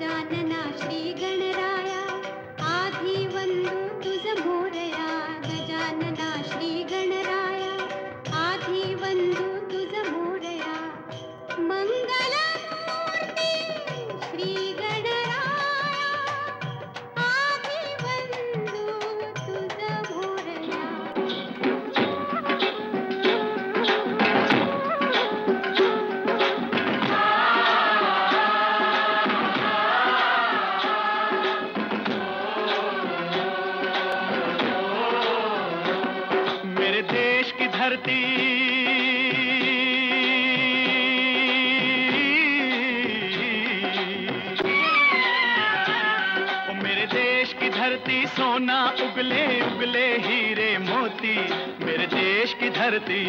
गजानना श्री गणराया आधी वंदू तुझ मोरया गजानना श्री गणराया आधी वंदू तुझ मोरया मंगल मूर्ती श्री गणराया आधी वंदू तुझ मोरया। मेरे देश की धरती मेरे देश की धरती सोना उगले उगले हीरे मोती मेरे देश की धरती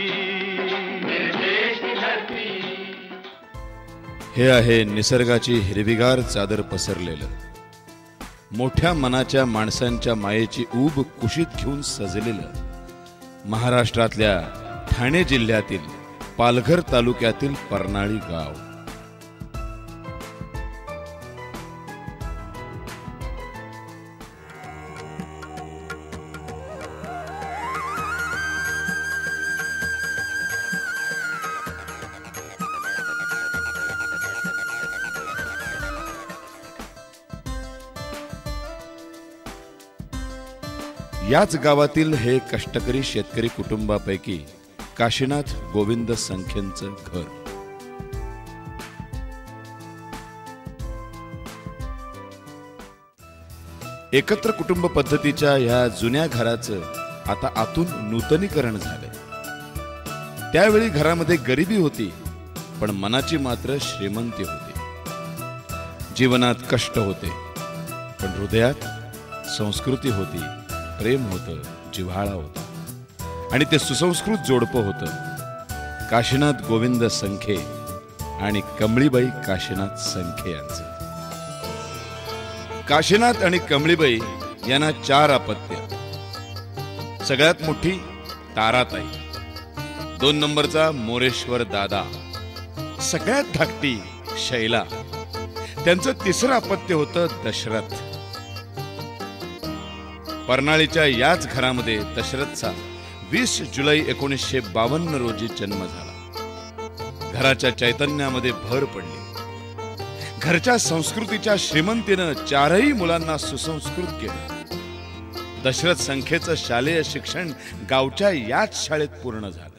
मेरे देश की धरती। हे आहे निसर्गाची हिरवीगार चादर पसरलेलं मोठ्या मनाच्या माणसांच्या मायेची ऊब कुशीत घेऊन सजलेलं महाराष्ट्रातल्या ठाणे जिल्ह्यातील पालघर तालुक्यातील परनाळी गाव। याच गावातील हे कष्टकरी शेतकरी कुटुंबापैकी काशीनाथ गोविंद संखेंचं घर। एकत्र कुटुंब पद्धतीच्या या जुन्या घराचं आता आतून नूतनीकरण झालंय। त्यावेळी घरामध्ये गरिबी होती पण मनाची मात्र श्रीमंती होती। जीवनात कष्ट होते पण हृदयात संस्कृती होती, प्रेम होतं, जिव्हाळा होता आणि ते सुसंस्कृत जोडपं होतं काशीनाथ गोविंद संखे आणि कमळीबाई काशीनाथ संखे यांचं। काशीनाथ आणि कमळीबाई यांना 4 अपत्य। सगळ्यात मोठी ताराताई, 2 नंबरचा मोरेश्वर दादा, सगळ्यात धाकटी शैला, त्यांचं 3रं अपत्य होतं दशरथ। परनाळीच्या याच घरामध्ये दशरथचा 20 जुलै 1952 रोजी जन्म झाला। घराच्या चैतन्यामध्ये भर पडली। घरच्या संस्कृतीच्या श्रीमंतीनं 4ही मुलांना सुसंस्कृत केलं। दशरथ संखेचं शालेय शिक्षण गावच्या याच शाळेत पूर्ण झालं।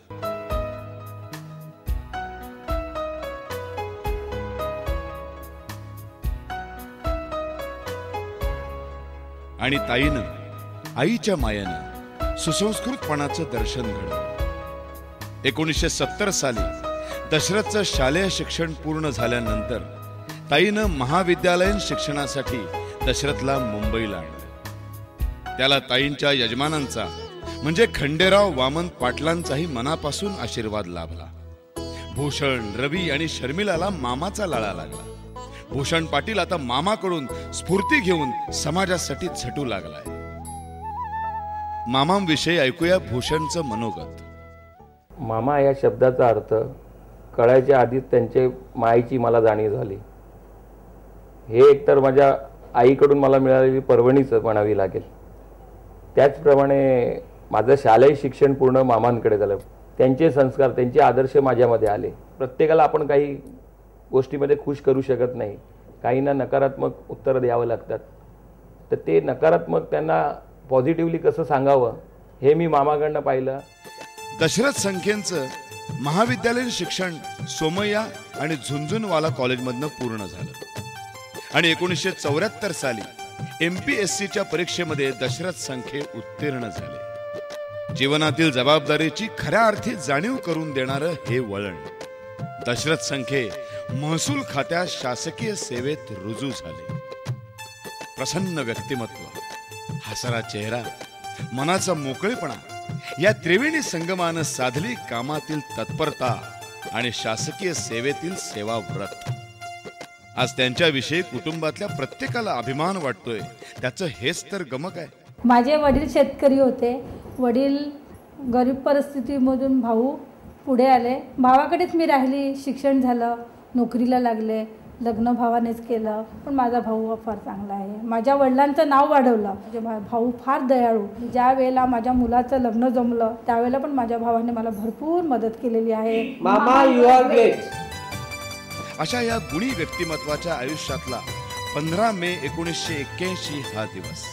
आणि ताईनं आईच्या मायेनं सुसंस्कृतपणाचं दर्शन घडलं। 1970 साली दशरथचं शालेय शिक्षण पूर्ण झाल्यानंतर ताईनं महाविद्यालयीन शिक्षणासाठी दशरथला मुंबईला आणलं। त्याला ताईंच्या यजमानांचा म्हणजे खंडेराव वामन पाटलांचाही मनापासून आशीर्वाद लाभला। भूषण, रवी आणि शर्मिलाला मामाचा लाळा लागला। भूषण पाटील आता मामाकडून स्फूर्ती घेऊन समाजासाठी झटू लागलाय। मामांविषयी ऐकूया भूषणचं मनोगत। मामा या शब्दाचा अर्थ कळायच्या आधीच त्यांचे मायेची मला जाणीव झाली। हे एकतर माझ्या आईकडून मला मिळालेली पर्वणीच म्हणावी लागेल। त्याचप्रमाणे माझं शालेय शिक्षण पूर्ण मामांकडे झालं। त्यांचे संस्कार, त्यांचे आदर्श माझ्यामध्ये आले। प्रत्येकाला आपण काही गोष्टीमध्ये खुश करू शकत नाही, काहींना नकारात्मक उत्तर द्यावं लागतात। तर ते नकारात्मक त्यांना पॉझिटिव्हली कसं सांगावं हे मी मामाकडनं पाहिलं। दशरथ संखेंचं महाविद्यालयीन शिक्षण सोमय्या आणि झुंझुनवाला कॉलेजमधनं पूर्ण झालं आणि 1974 साली MPSCच्या परीक्षेमध्ये दशरथ संखे उत्तीर्ण झाले। जीवनातील जबाबदारीची खऱ्या अर्थी जाणीव करून देणारं हे वळण। दशरथ संखे महसूल खात्यात शासकीय सेवेत रुजू झाले। प्रसन्न व्यक्तिमत्व, हसरा चेहरा, मनाचा मोकळेपणा या त्रिवेणी संगमानं साधली कामातील तत्परता आणि शासकीय सेवेतील सेवाव्रत। आज त्यांच्याविषयी कुटुंबातल्या प्रत्येकाला अभिमान वाटतोय। त्याचं हेच तर गमक आहे। माझे वडील शेतकरी होते। वडील गरीब परिस्थितीमधून भाऊ पुढे आले। भावाकडेच मी राहिली, शिक्षण झालं, नोकरीला लागले। लग्न भावानेच केलं, पण माझा भाऊ फार चांगला आहे. माझ्या वडिलांचं नाव वाढवलं. म्हणजे भाऊ फार दयाळू. ज्या वेळेला माझ्या मुलाचं लग्न जमलं त्यावेळेला पण माझ्या भावाने मला भरपूर मदत केलेली आहे. मामा यू आर ग्रेट. अशा या गुणी व्यक्तिमत्वाच्या आयुष्यातला 15 मे 1981 हा दिवस.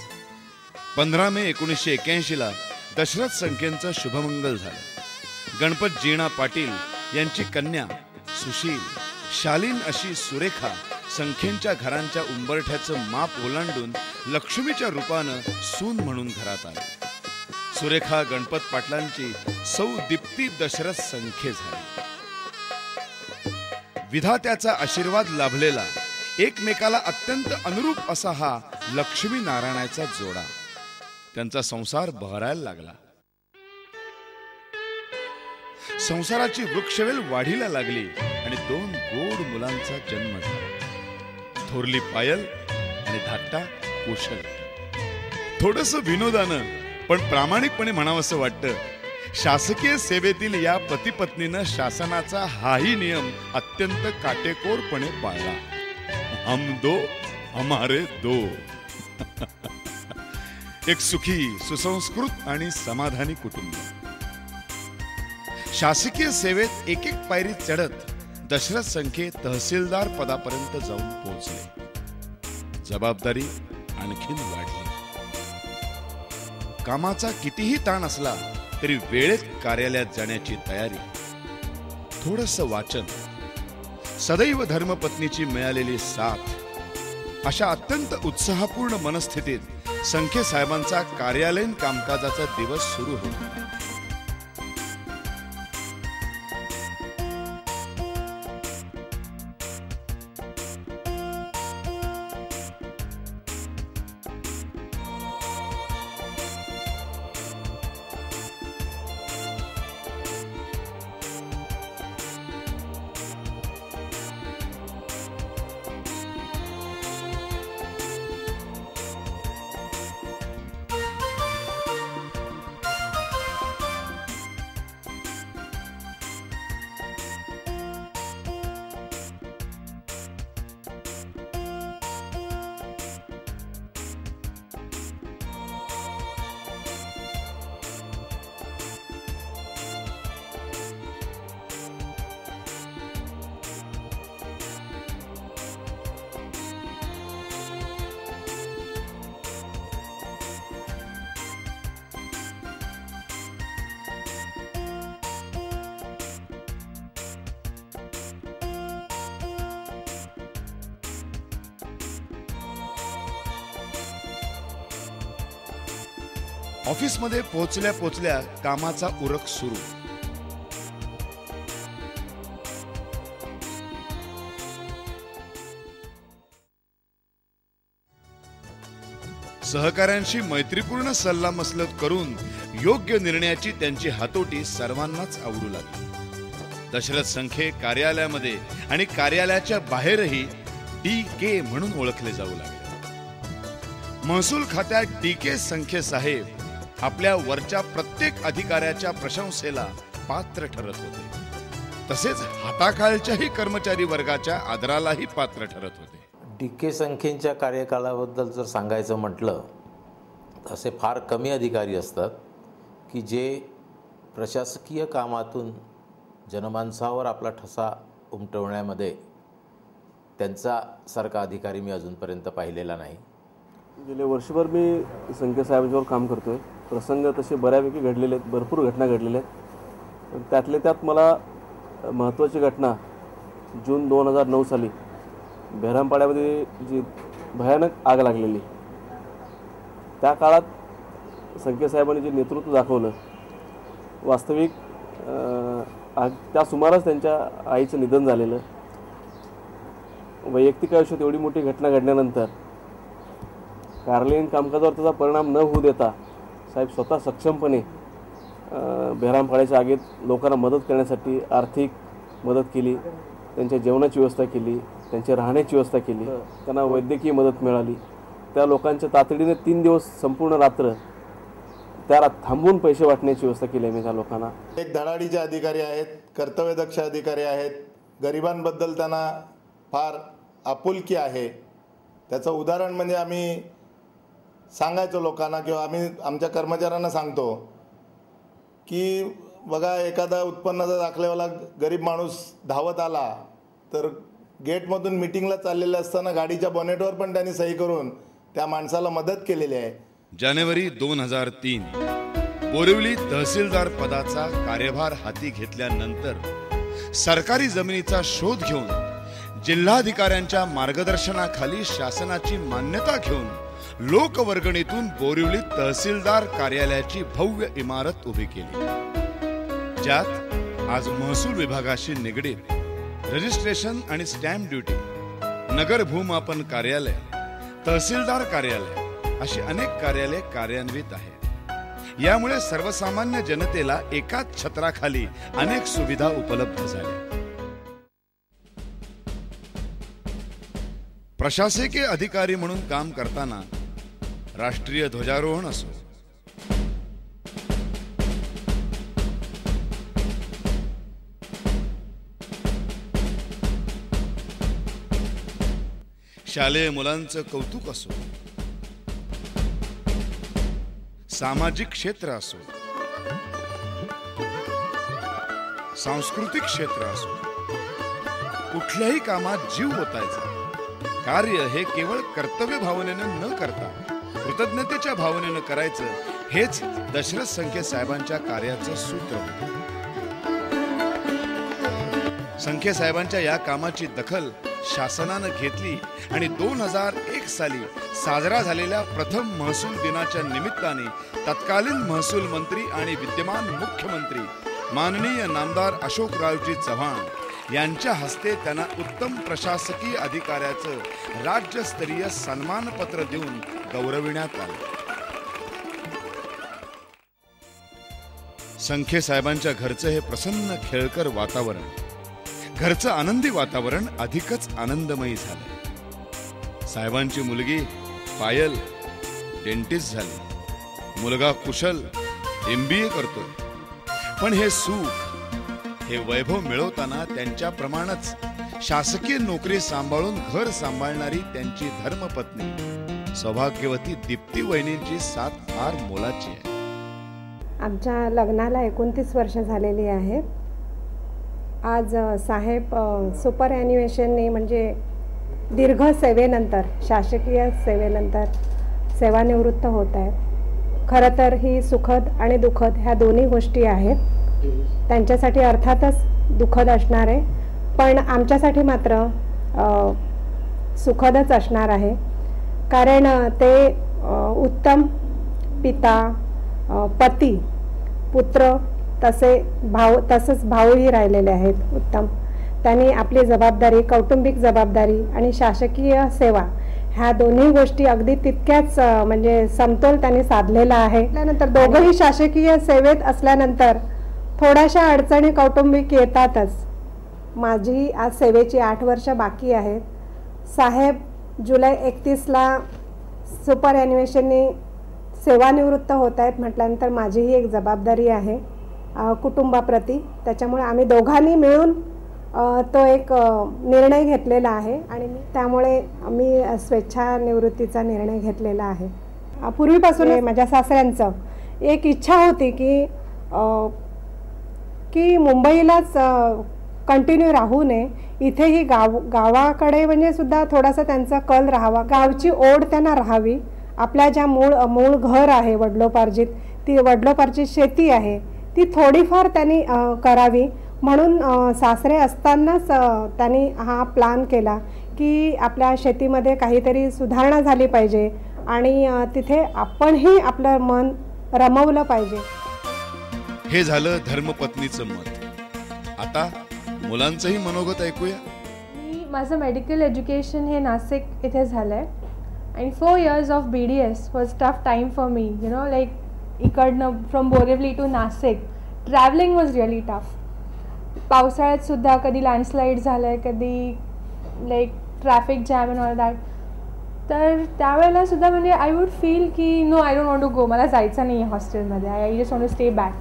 15 मे 1981ला दशरथ संख्येंचं शुभमंगल झालं. गणपत जीणा पाटील यांची कन्या सुशील, शालीन अशी सुरेखा संख्येंच्या घरांच्या उंबरठ्याचं माप ओलांडून लक्ष्मीच्या रूपानं सून म्हणून घरात आली. सुरेखा गणपत पाटलांची सौ दीप्ती दशरथ संख्ये झाली. विधात्याचा आशीर्वाद लाभलेला, एकमेकाला अत्यंत अनुरूप असा हा लक्ष्मी नारायणाचा जोडा. त्यांचा संसार बहरायला लागला. संसाराची वृक्षवेल वाढीला लागली आणि 2 गोड मुलांचा जन्म झाला. थोरली पायल आणि धाकटा कुशल. थोडंसं विनोदानं पण प्रामाणिकपणे म्हणावंसं वाटतं, शासकीय सेवेतील या पती पत्नीनं शासनाचा हाही नियम अत्यंत काटेकोरपणे पाळला. हम दो हमारे दो. एक सुखी, सुसंस्कृत आणि समाधानी कुटुंब. शासकीय सेवेत एक एक पायरी चढत दशरथ संख्ये तहसीलदार पदापर्यंत जाऊन पोहोचले. जबाबदारी आणखीन वाढली. कामाचा कितीही ताण असला तरी वेळेत कार्यालयात जाण्याची तयारी. थोडंसं वाचन, सदैव धर्मपत्नीची मिळालेली साथ. अशा अत्यंत उत्साहपूर्ण मनस्थितीत संख्ये साहेबांचा कार्यालयीन कामकाजाचा दिवस सुरू होता. ऑफिसमध्ये पोहोचल्या पोहोचल्या कामाचा उरक सुरू. सहकाऱ्यांशी मैत्रीपूर्ण सल्लामसलत करून योग्य निर्णयाची त्यांची हातोटी सर्वांनाच आवडू लागली. दशरथ संख्ये कार्यालयामध्ये आणि कार्यालयाच्या बाहेरही DK म्हणून ओळखले जाऊ लागले. महसूल खात्यात DK संख्ये साहेब आपल्या वरच्या प्रत्येक अधिकाऱ्याच्या प्रशंसेला पात्र ठरत होते. तसेच हाताखालच्याही कर्मचारी वर्गाच्या आदरालाही पात्र ठरत होते. DK संख्येच्या कार्यकालाबद्दल जर सांगायचं म्हटलं, असे फार कमी अधिकारी असतात की जे प्रशासकीय कामातून जनमानसावर आपला ठसा उमटवण्यामध्ये त्यांच्यासारखा अधिकारी मी अजूनपर्यंत पाहिलेला नाही. गेले वर्षभर मी संख्ये साहेबांच्यावर काम करतोय. प्रसंग तसे बऱ्यापैकी घडलेले आहेत, भरपूर घटना घडलेल्या आहेत. पण त्यातले त्यात मला महत्त्वाची घटना जून 2009 साली बेहरामपाड्यामध्ये जी भयानक आग लागलेली, त्या काळात संख्ये साहेबांनी जे नेतृत्व दाखवलं, वास्तविक त्या सुमारास त्यांच्या आईचं निधन झालेलं. वैयक्तिक आयुष्यात एवढी मोठी घटना घडल्यानंतर कार्यालयीन कामकाजावर त्याचा परिणाम न होऊ देता साहेब स्वतः सक्षमपणे बेहरामपाड्याच्या आगीत लोकांना मदत करण्यासाठी आर्थिक मदत केली, त्यांच्या जेवणाची व्यवस्था केली, त्यांच्या राहण्याची व्यवस्था केली, त्यांना वैद्यकीय मदत मिळाली. त्या लोकांच्या तातडीने 3 दिवस संपूर्ण रात्र त्याला थांबवून पैसे वाटण्याची व्यवस्था केली आहे मी त्या लोकांना. एक धडाडीचे अधिकारी आहेत, कर्तव्यदक्ष अधिकारी आहेत. गरिबांबद्दल त्यांना फार आपुलकी आहे त्याचं उदाहरण म्हणजे आम्ही सांगायचो लोकांना किंवा आम्ही आमच्या कर्मचाऱ्यांना सांगतो की बघा एखादा उत्पन्नाचा दाखलेवाला गरीब माणूस धावत आला तर गेटमधून मीटिंगला चाललेलं असताना गाडीच्या बॉनेटवर पण त्यांनी सही करून त्या माणसाला मदत केलेली आहे. जानेवारी 2003 बोरिवली तहसीलदार पदाचा कार्यभार हाती घेतल्यानंतर सरकारी जमिनीचा शोध घेऊन जिल्हाधिकाऱ्यांच्या मार्गदर्शनाखाली शासनाची मान्यता घेऊन लोकवर्गणीतून बोरिवली तहसीलदार कार्यालयाची भव्य इमारत उभी केली, ज्यात आज महसूल विभागाशी निगडीत रजिस्ट्रेशन आणि स्टॅम्प ड्युटी, नगर भूमापन कार्यालय, तहसीलदार कार्यालय अशी अनेक कार्यालये कार्यान्वित आहेत. यामुळे सर्वसामान्य जनतेला एकाच छत्राखाली अनेक सुविधा उपलब्ध झाल्या. प्रशासकीय अधिकारी म्हणून काम करताना राष्ट्रीय ध्वजारोहण असो, शालेय मुलांचं कौतुक असो, सामाजिक क्षेत्र असो, सांस्कृतिक क्षेत्र असो, कुठल्याही कामात जीव ओतायचा. कार्य हे केवळ कर्तव्य भावनेनं न करता कृतज्ञतेच्या भावनेनं करायचं, हेच दशरथ संखे साहेबांच्या कार्याचं सूत्र होतं. संखे साहेबांच्या या कामाची दखल शासनानं घेतली आणि 2001 साली साजरा झालेल्या प्रथम महसूल दिनाच्या निमित्ताने तत्कालीन महसूल मंत्री आणि विद्यमान मुख्यमंत्री माननीय नामदार अशोकरावजी चव्हाण यांच्या हस्ते त्यांना उत्तम प्रशासकीय अधिकाऱ्याचं राज्यस्तरीय सन्मानपत्र देऊन गौरविण्यात आलं. संखे साहेबांच्या घरचं हे प्रसन्न खेळकर वातावरण, घरचं आनंदी वातावरण अधिकच आनंदमयी झालं. साहेबांची मुलगी पायल डेंटिस्ट झाली, मुलगा कुशल MBA करतोय. पण हे सुख, हे वैभव मिळवताना त्यांच्याप्रमाणेच शासकीय नोकरी सांभाळून घर सांभाळणारी त्यांची धर्मपत्नी सौभाग्यवती दीप्ती वहिनींची साथ फार मोलाची आहे. आमच्या लग्नाला 29 वर्ष झालेली आहेत. आज साहेब सुपर ॲन्युएशनने म्हणजे दीर्घ सेवेनंतर, शासकीय सेवेनंतर सेवानिवृत्त होत आहेत. खरं तर ही सुखद आणि दुःखद ह्या दोन्ही गोष्टी आहेत. त्यांच्यासाठी अर्थातच दुःखद असणार आहे, पण आमच्यासाठी मात्र सुखदच असणार आहे. कारण ते उत्तम पिता, पती, पुत्र तसंच भाऊही राहिलेले आहेत उत्तम. त्यांनी आपली जबाबदारी, कौटुंबिक जबाबदारी आणि शासकीय सेवा ह्या दोन्ही गोष्टी अगदी तितक्याच म्हणजे समतोल त्यांनी साधलेला आहे. त्यानंतर दोघंही शासकीय सेवेत असल्यानंतर थोड्याशा अडचणी कौटुंबिक येतातच. माझी आज सेवेची 8 वर्ष बाकी आहेत. साहेब जुलै 31ला सुपर ॲन्युएशनने सेवानिवृत्त होत आहेत म्हटल्यानंतर माझीही एक जबाबदारी आहे कुटुंबाप्रती. त्याच्यामुळे आम्ही दोघांनी मिळून तो एक निर्णय घेतलेला आहे आणि त्यामुळे मी स्वेच्छानिवृत्तीचा निर्णय घेतलेला आहे. पूर्वीपासून माझ्या सासऱ्यांचं एक इच्छा होती की मुंबईलाच कंटिन्यू राहू नये, इथेही गावाकडे म्हणजे सुद्धा थोडासा त्यांचा कल राहावा, गावची ओढ त्यांना राहावी. आपल्या ज्या मूळ घर आहे वडलोपार्जित, ती वडलोपार्जित शेती आहे ती थोडीफार त्यांनी करावी. म्हणून सासरे असतानाच त्यांनी हा प्लॅन केला की आपल्या शेतीमध्ये काहीतरी सुधारणा झाली पाहिजे आणि तिथे आपणही आपलं मन रमवलं पाहिजे. हे झालं धर्मपत्नीचं मत. आता मुलांचंही मनोगत ऐकूया. माझं मेडिकल एज्युकेशन हे नाशिक इथे झालं आहे आणि 4 years of BDS was tough time for me. Like इकडनं from Borivali to Nashik travelling was really tough. पावसाळ्यात सुद्धा कधी लँडस्लाईड झालं आहे, कधी like traffic jam and all that. तर त्यावेळेला सुद्धा म्हणजे आय वूड फील की no, I don't want to go, मला जायचं नाही आहे हॉस्टेलमध्ये, I just want to stay back.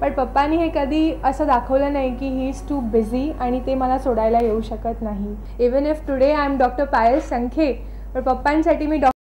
पण पप्पांनी हे कधी असं दाखवलं नाही की ही इज टू बिझी आणि ते मला सोडायला येऊ शकत नाही. Even if today I am doctor Payal Sankhe, पण पप्पांसाठी मी